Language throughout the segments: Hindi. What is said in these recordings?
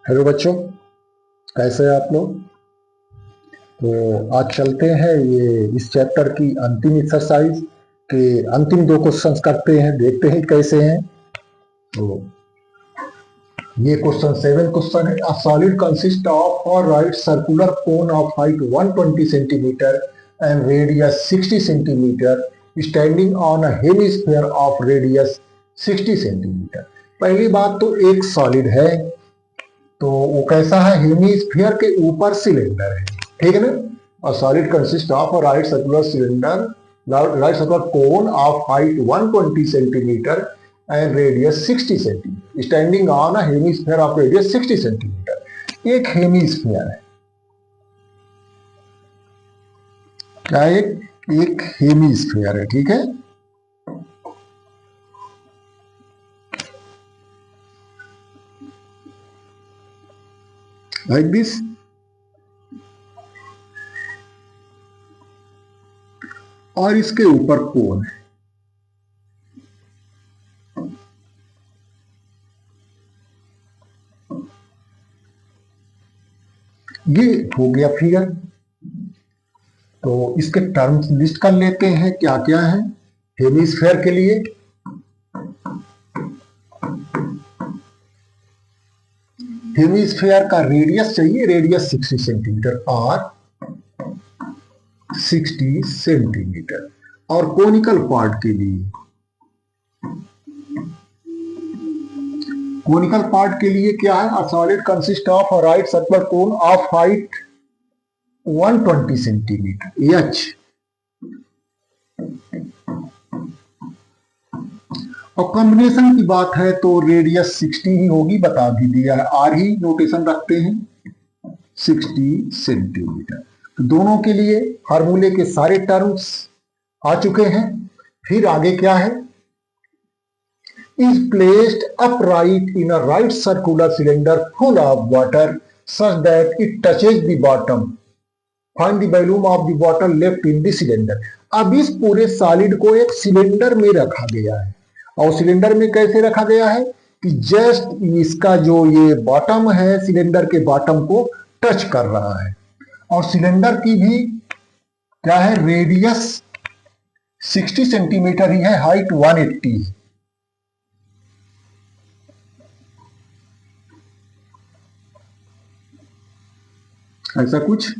हेलो बच्चों, कैसे हैं आप लोग। तो आज चलते हैं ये इस चैप्टर की अंतिम एक्सरसाइज के अंतिम दो क्वेश्चंस करते हैं, देखते हैं कैसे हैं। तो ये क्वेश्चन 7 क्वेश्चन है। अ सॉलिड कंसिस्ट ऑफ और right circular cone of height 120 centimetre and radius 60 centimetre standing on a hemisphere of radius 60 centimetre. पहली बात तो एक सॉलिड है, तो वो कैसा है, हेमिस्फीयर के ऊपर सिलेंडर है, ठीक है ना। और solid consist of right circular cylinder, right circular cone of height 120 centimetre and radius 60 centimetre standing on a hemisphere of radius 60 centimetre. एक हेमिस्फीयर है, क्या एक हेमिस्फीयर है, ठीक है। Like this. और इसके ऊपर कोन है। ये हो गया फिगर। तो इसके टर्म्स लिस्ट कर लेते हैं, क्या क्या है हेमिस्फीयर के लिए। हेमिस्फीयर का रेडियस चाहिए, रेडियस 60 सेंटीमीटर और 60 सेंटीमीटर। और कोनिकल पार्ट के लिए, कोनिकल पार्ट के लिए क्या है, a solid consist of a right circular cone of height 120 centimetre H. और कॉम्बिनेशन की बात है तो रेडियस 60 ही होगी, बता भी दिया है, आर ही नोटेशन रखते हैं 60 सेंटीमीटर। तो दोनों के लिए फार्मूले के सारे टर्म्स आ चुके हैं। फिर आगे क्या है, is placed upright in a right circular cylinder full of water such that it touches the bottom, find the volume of the water left in the cylinder. अब इस पूरे सॉलिड को एक सिलेंडर में रखा गया है, और सिलेंडर में कैसे रखा गया है कि जस्ट इसका जो ये बॉटम है सिलेंडर के बॉटम को टच कर रहा है। और सिलेंडर की भी क्या है, रेडियस 60 सेंटीमीटर ही है, हाइट 180 है। ऐसा कुछ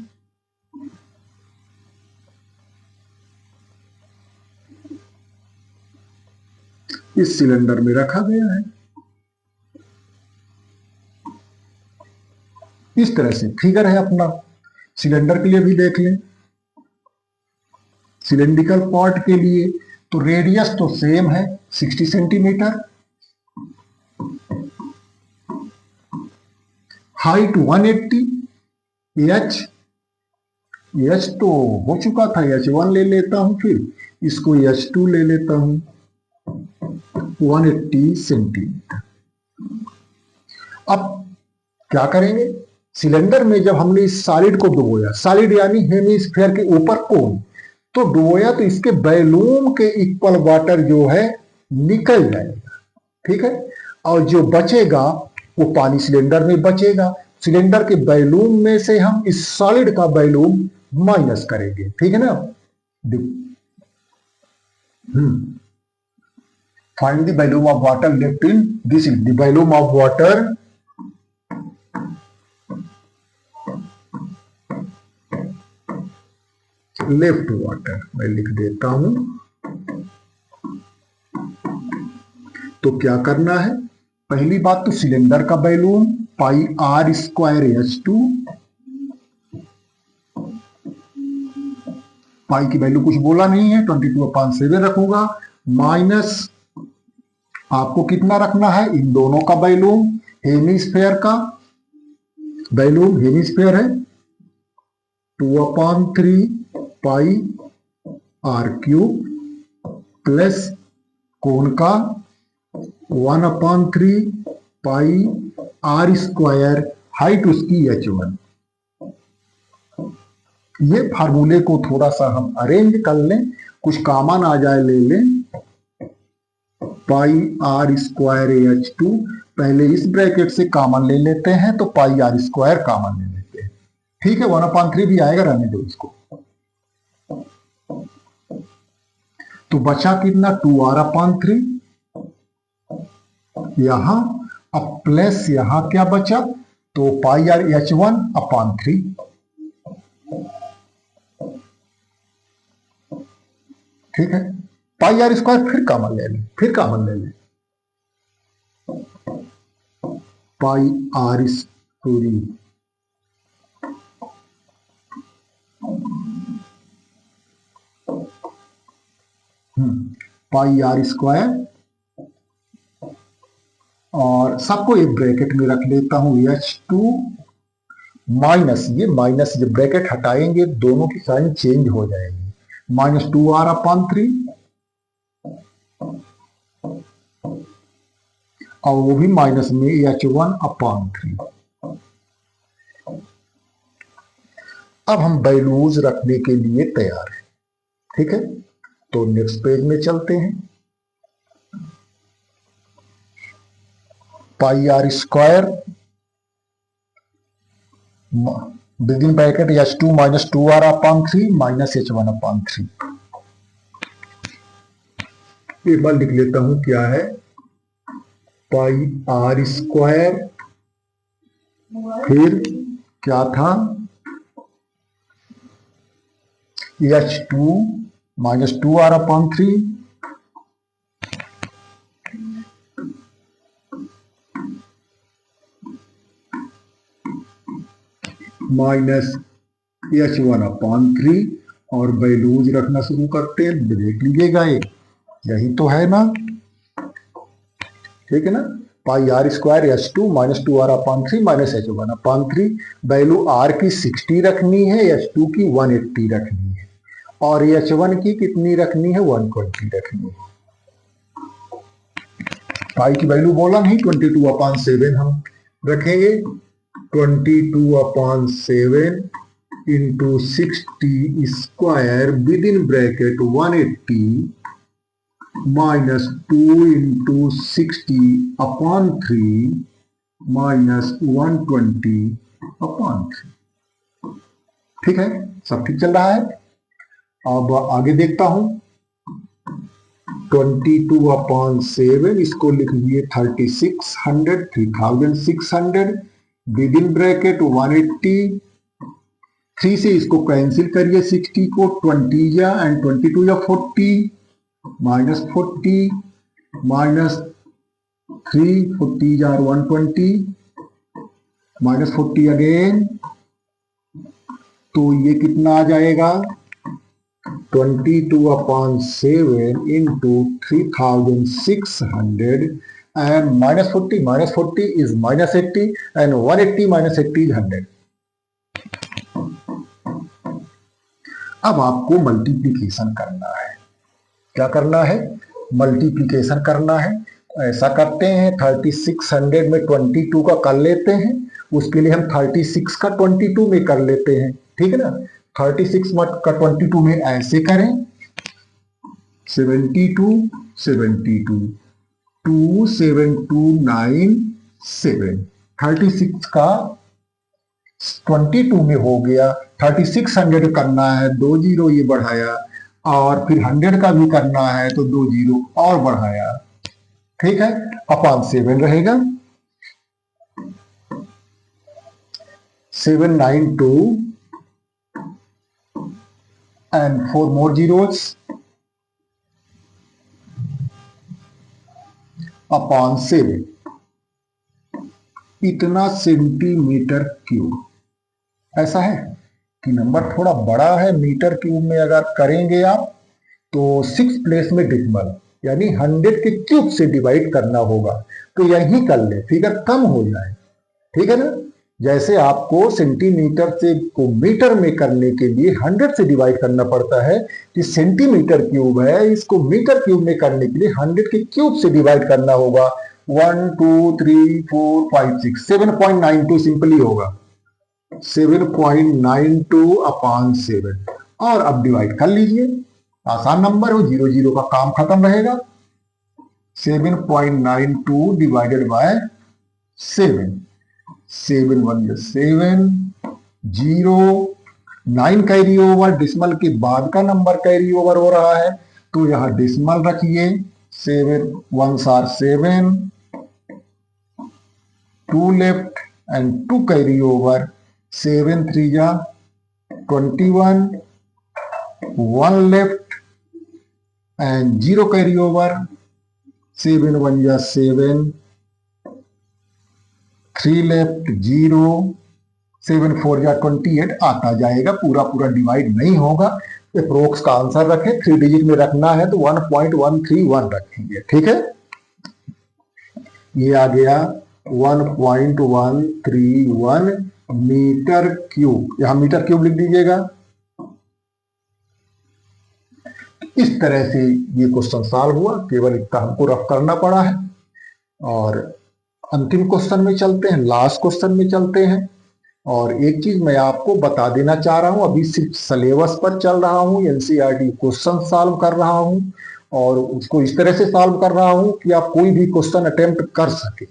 इस सिलेंडर में रखा गया है। इस तरह से फिगर है अपना। सिलेंडर के लिए भी देख लें, सिलेंड्रिकल पार्ट के लिए तो रेडियस तो सेम है 60 सेंटीमीटर, हाइट 180, एच तो हो चुका था, H1 ले लेता हूं, फिर इसको H2 ले लेता हूं, 180 सेंटीमीटर। अब क्या करेंगे, सिलेंडर में जब हमने इस सॉलिड को डुबोया, सॉलिड यानी हेमिस्फीयर के ऊपर कोन, तो डुबोया तो इसके वॉल्यूम के इक्वल वाटर जो है निकल जाएगा, ठीक है। और जो बचेगा वो पानी सिलेंडर में बचेगा। सिलेंडर के वॉल्यूम में से हम इस सॉलिड का वॉल्यूम माइनस करेंगे, ठीक है ना। Find the volume of water left in this, is the volume of water left water, मैं लिख देता हूं। तो क्या करना है, पहली बात तो सिलेंडर का volume pi r square H2, pi की वैल्यू कुछ बोला नहीं है, 22/7 रखूंगा, माइनस आपको कितना रखना है, इन दोनों का वॉल्यूम, हेमिस्फीयर का वॉल्यूम, हेमिस्फीयर है 2/3 पाई आर क्यूब प्लस कोन का 1/3 पाई आर स्क्वायर, हाइट उसकी H1। ये फार्मूले को थोड़ा सा हम अरेंज कर लें, कुछ कॉमन आ जाए ले लें, पाई आर स्क्वायर H2, पहले इस ब्रैकेट से कॉमन ले लेते हैं तो पाई आर स्क्वायर कॉमन ले लेते हैं। ठीक है, 1/3 भी आएगा, रहने दो इसको। तो बचा कितना, 2r/3 यहां, अब प्लस यहां क्या बचा, तो पाई आर h1/3। ठीक है, पाई आर स्क्वायर फिर कॉमन ले लें, pi r sorry pi r square, और सबको एक ब्रैकेट में रख लेता हूं, h2 माइनस, ये माइनस जब ब्रैकेट हटाएंगे दोनों की साइन चेंज हो जाएगी, -2r/3 और वो भी माइनस में h1/3। अब हम वैल्यूज रखने के लिए तैयार हैं। ठीक है, तो नेक्स्ट पेज में चलते हैं। Pi r square within bracket h2 -2r/3 -h1/3। एक बार लिख लेता हूं क्या है, पाई आर स्क्वायर, फिर क्या था, h2 -2r/3 -h1/3, और वैल्यूज रखना शुरू करते हैं। देख लीजिएगा, यही तो है ना, ठीक है ना। Pi r square h2 -2r/3 -h1/3, value r की 60 रखनी है, h2 की 180 रखनी है, और h1 की कितनी रखनी है, 120 रखनी है। पाई की वैल्यू बोला नहीं, 22/7 हम रखेंगे, 22/7 into 60 square within bracket 180 -2 into 60/3 -120/3। ठीक है, सब ठीक चल रहा है। अब आगे देखता हूं, 22/7 इसको लिख लिए 3600 विदिन ब्रैकेट 180, 3 से इसको कैंसिल करिए, 60 को, 20 या एंड 22 या 40, -40 -3 40 are 120 -40 अगेन, तो ये कितना आ जाएगा, 22/7 into 3600 and -40 is -80 and 180 -80 is 100। अब आपको मल्टीप्लीकेशन करना है। क्या करना है, मल्टीप्लीकेशन करना है। ऐसा करते हैं, 3600 में 22 का कर लेते हैं, उसके लिए हम 36 का 22 में कर लेते हैं। ठीक है ना, 36 का 22 में ऐसे करें, 72 72 27297, 36 का 22 में हो गया, 3600 करना है, 2 जीरो ये बढ़ाया, और फिर 100 का भी करना है तो 2 जीरो और बढ़ाया। ठीक है, /7 रहेगा, 792 and 4 more zeros /7, इतना सेंटीमीटर क्यूब। ऐसा है कि नंबर थोड़ा बड़ा है, मीटर क्यूब में अगर करेंगे आप तो 6 प्लेस में डेसिमल यानी 100 के क्यूब से डिवाइड करना होगा, तो यही कर ले, फिगर कम हो जाए। ठीक है ना, जैसे आपको सेंटीमीटर से को मीटर में करने के लिए 100 से डिवाइड करना पड़ता है, कि सेंटीमीटर क्यूब है, इसको मीटर क्यूब में करने के लिए 100 के क्यूब से डिवाइड करना होगा। 1 2 3 4 5 6 7.92 सिंपली होगा, 7.92/7, और अब डिवाइड कर लीजिए, आसान नंबर हो, 0 0 का काम खत्म रहेगा। 7.92 डिवाइडेड बाय 7, 7 1 या 7, 0, 9 कैरी ओवर, डिसमल के बाद का नंबर कैरी ओवर हो रहा है तो यहां डिसमल रखिए, 7 1s are 7, 2 left and 2 carry over, 7 3 ja 21, 1 left and 0 carry over, 7 1 ja 7, 3 left 0, 7 4 ja 28 आता जाएगा, पूरा पूरा डिवाइड नहीं होगा। अप्रोक्स का आंसर रखें, 3 डिजिट में रखना है तो 1.131 रखेंगे, ठीक है। ये आ गया 1.131 मीटर क्यूब, यहां मीटर क्यूब लिख दीजिएगा। इस तरह से ये क्वेश्चन सॉल्व हुआ, केवल इतना हमको रफ करना पड़ा है। और अंतिम क्वेश्चन में चलते हैं, लास्ट क्वेश्चन में चलते हैं। और एक चीज मैं आपको बता देना चाह रहा हूं, अभी सिर्फ सिलेबस पर चल रहा हूं, एनसीईआरटी क्वेश्चन सॉल्व कर रहा हूं और उसको इस तरह से सॉल्व कर रहा हूं कि आप कोई भी क्वेश्चन अटेम्प्ट कर सके।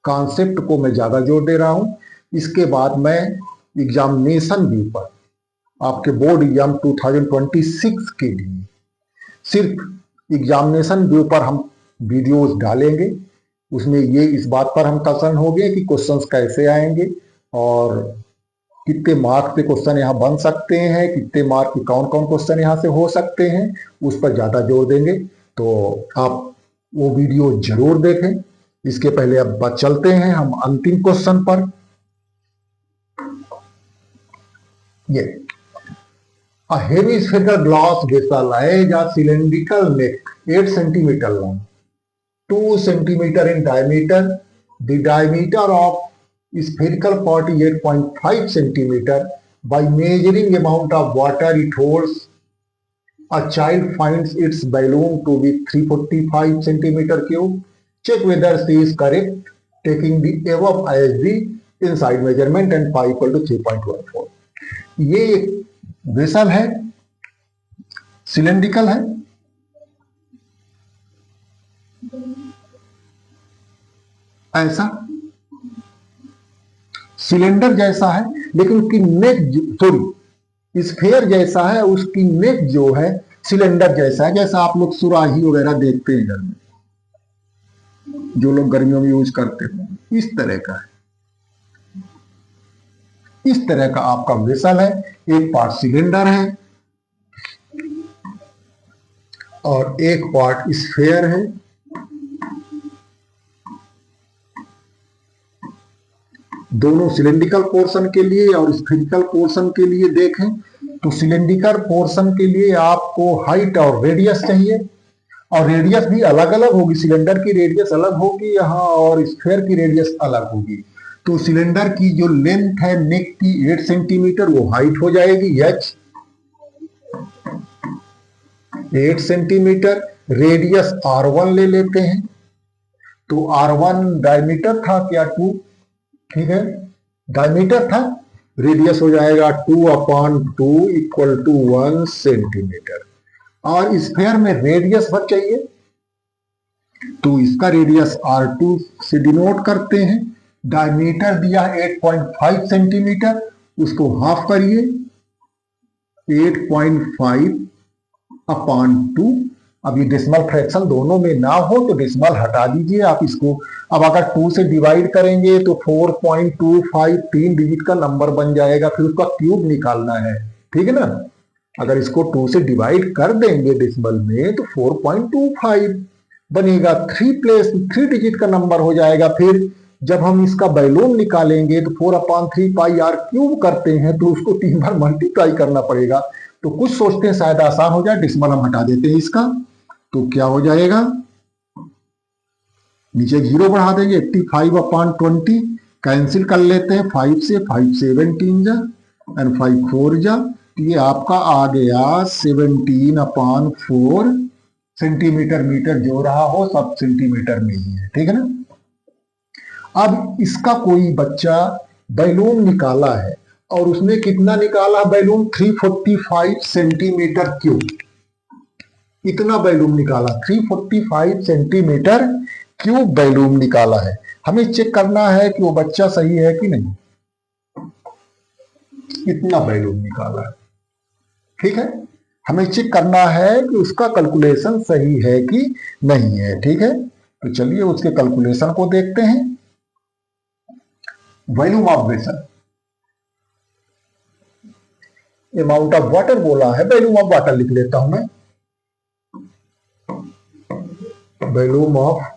कॉन्सेप्ट को मैं ज्यादा जोर दे रहा हूं। इसके बाद मैं एग्जामिनेशन व्यू पर आपके बोर्ड एग्जाम 2026 के लिए सिर्फ एग्जामिनेशन व्यू पर हम वीडियोस डालेंगे। उसमें ये इस बात पर हम कंसर्न हो गए कि क्वेश्चंस कैसे आएंगे और कितने मार्क पे क्वेश्चन यहाँ बन सकते हैं, कितने मार्क के कौन कौन क्वेश्चन यहाँ से हो सकते हैं, उस पर ज्यादा जोर देंगे। तो आप वो वीडियो जरूर देखें। इसके पहले अब चलते हैं हम अंतिम क्वेश्चन पर। ये A heavy spherical glass vessel has a cylindrical neck 8 centimeter long, 2 centimeter in diameter. The diameter of spherical part is 8.5 centimeter. By measuring amount of water it holds, a child finds its balloon to be 345 centimeter cube. Check whether she is correct, taking the above as the inside measurement and pi equal to 3.14. ये एक वेसल है, सिलेंड्रिकल है, ऐसा सिलेंडर जैसा है, लेकिन उसकी नेक सॉरी स्फेयर जैसा है, उसकी नेक जो है सिलेंडर जैसा है, जैसा आप लोग सुराही वगैरह देखते हैं घर में, जो लोग गर्मियों में यूज करते हैं, इस तरह का है। इस तरह का आपका वेसल है, एक पार्ट सिलेंडर है और एक पार्ट स्फेयर है। दोनों सिलेंड्रिकल पोर्शन के लिए और स्फेरिकल पोर्शन के लिए देखें तो सिलेंड्रिकल पोर्शन के लिए आपको हाइट और रेडियस चाहिए, और रेडियस भी अलग अलग होगी। सिलेंडर की रेडियस अलग होगी यहाँ और स्फेयर की रेडियस अलग होगी। तो सिलेंडर की जो लेंथ है नेक की 8 सेंटीमीटर, वो हाइट हो जाएगी h 8 सेंटीमीटर। रेडियस r1 ले लेते हैं, तो r1 डायमीटर था क्या 2, ठीक है, डायमीटर था। रेडियस हो जाएगा 2/2 इक्वल टू 1 सेंटीमीटर। और स्फेयर में रेडियस भर चाहिए, तो इसका रेडियस r2 से डिनोट करते हैं। डायमीटर दिया 8.5 सेंटीमीटर, उसको हाफ करिए, 8.5/2। अब ये डेसिमल फ्रैक्शन दोनों में ना हो तो डेसिमल हटा दीजिए आप इसको। अब अगर 2 से डिवाइड करेंगे तो 4.25 3 डिजिट का नंबर बन जाएगा, फिर उसका क्यूब निकालना है, ठीक है ना। अगर इसको 2 से डिवाइड कर देंगे डेसिमल में तो 4.25 बनेगा, 3 डिजिट का नंबर हो जाएगा। फिर जब हम इसका बैलून निकालेंगे तो 4/3 पाई r क्यूब करते हैं, तो उसको 3 बार मल्टीप्लाई करना पड़ेगा। तो कुछ सोचते हैं शायद आसान हो जाए, डेसिमल हम हटा देते हैं इसका, तो क्या हो जाएगा, नीचे 0 बढ़ा देंगे, 85/20 कैंसिल कर लेते हैं 5 से, 5 17 जा एंड 5 4 जा, तो ये आपका आ गया 17/4 सेंटीमीटर। मीटर जो रहा हो सब सेंटीमीटर में ही है, ठीक है ना। अब इसका कोई बच्चा बैलून निकाला है और उसने कितना निकाला बैलून, 345 सेंटीमीटर क्यूब, इतना बैलून निकाला, 345 सेंटीमीटर क्यूब बैलून निकाला है। हमें चेक करना है कि वो बच्चा सही है कि नहीं। इतना बैलून निकाला है, ठीक है। हमें चेक करना है कि उसका कैलकुलेशन सही है कि नहीं है, ठीक है। तो चलिए उसके कैलकुलेशन को देखते हैं। Volume of vessel, amount of water बोला है, वॉल्यूम ऑफ वाटर लिख लेता हूं मैं। वॉल्यूम ऑफ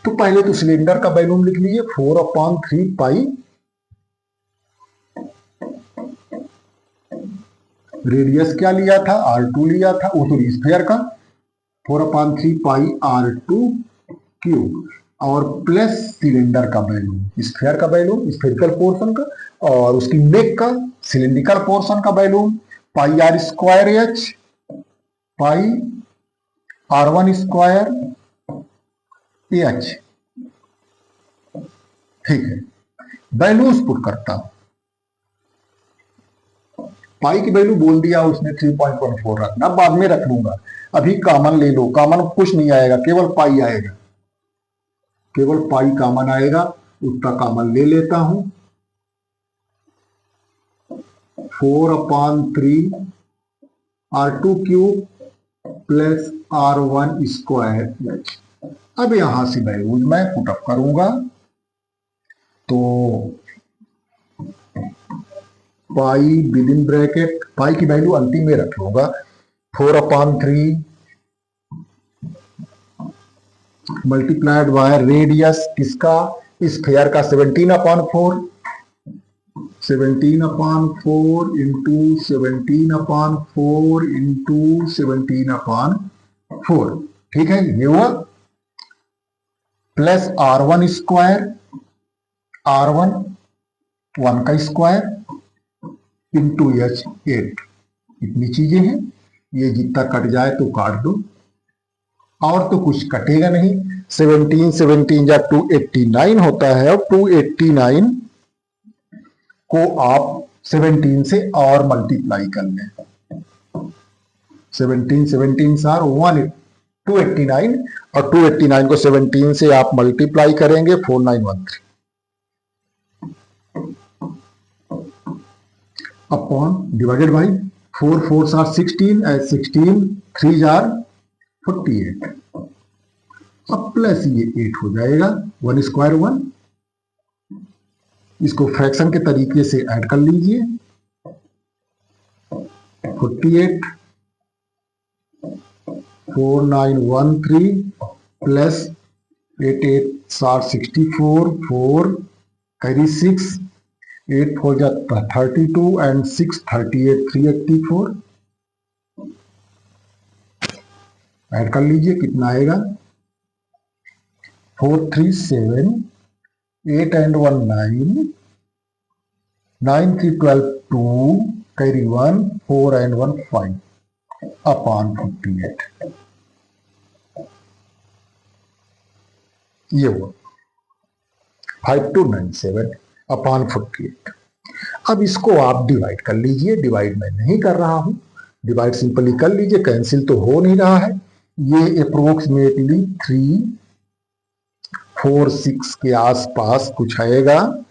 तो पहले तो सिलेंडर का वॉल्यूम लिख लीजिए 4/3 पाई। रेडियस क्या लिया था, R2 लिया था, वो तो स्फीयर का 4/3 पाई R2 क्यूब, और प्लस सिलेंडर का वॉल्यूम, स्फीयर का वॉल्यूम, स्फेरिकल पोर्शन का, और उसकी नेक का, सिलेंड्रिकल पोर्शन का वॉल्यूम पाई R²H पाई R1² H, ठीक है। वैल्यूज पुट करता हूं। पाई की वैल्यू बोल दिया उसने 3.14 रखना, बाद में रख लूंगा। अभी कॉमन ले लो, कॉमन कुछ नहीं आएगा, केवल पाई आएगा, केवल पाई कॉमन आएगा, उसका कॉमन ले लेता हूं। 4/3 R2 क्यूब प्लस R1²H। अब यहां से वैल्यूज मैं पुटअप करूंगा, तो पाई विद इन ब्रैकेट, पाई की वैल्यू अंतिम में रख लूंगा, 4/3 मल्टीप्लाइड बाय रेडियस किसका, स्फीयर का 17/4, 17/4 इंटू 17/4 इंटू 17/4, ठीक है, ये हुआ। प्लस R1², R1 1 का स्क्वायर इंटू H 8, इतनी चीजें हैं। ये जितना कट जाए तो काट दो, और तो कुछ कटेगा नहीं। 17 17 या 289 होता है, और 289 को आप 17 से और मल्टीप्लाई कर लें। 17 17 सार 289, और 289 को 17 से आप मल्टीप्लाई करेंगे 4913 upon divided by 4 4 are 16, 16 3 are 48। अब प्लस ये 8 हो जाएगा, 1² 1। इसको फ्रैक्शन के तरीके से ऐड कर लीजिए, 48 4913 प्लस 8 8 आर 64, 4 कैरी 6, 8 4 जाता 32 एंड 6 38 384। ऐड कर लीजिए, कितना आएगा, 437 8 and 1 9 9 3 12 2 carry 1 4 and 1 5 upon 48। ये हुआ 5297 अपॉन 48। अब इसको आप डिवाइड कर लीजिए, डिवाइड मैं नहीं कर रहा हूं, डिवाइड सिंपली कर लीजिए, कैंसिल तो हो नहीं रहा है। ये अप्रोक्सीमेटली 3 4 6 के आसपास कुछ आएगा।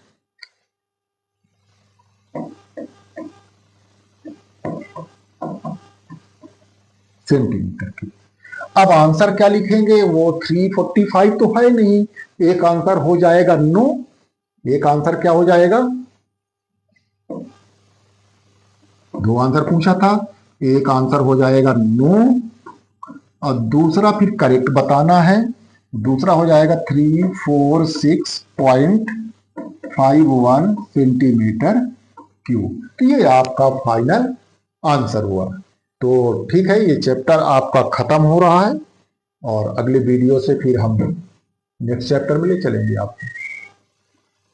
सेंटीमीटर की। अब आंसर क्या लिखेंगे, वो 345 तो है नहीं, एक आंसर हो जाएगा नो। एक आंसर क्या हो जाएगा, दो आंसर पूछा था, एक आंसर हो जाएगा नो, और दूसरा फिर करेक्ट बताना है, दूसरा हो जाएगा 346.51 सेंटीमीटर क्यूब। तो ये आपका फाइनल आंसर हुआ। तो ठीक है, ये चैप्टर आपका खत्म हो रहा है, और अगले वीडियो से फिर हम नेक्स्ट चैप्टर में ले चलेंगे आपको।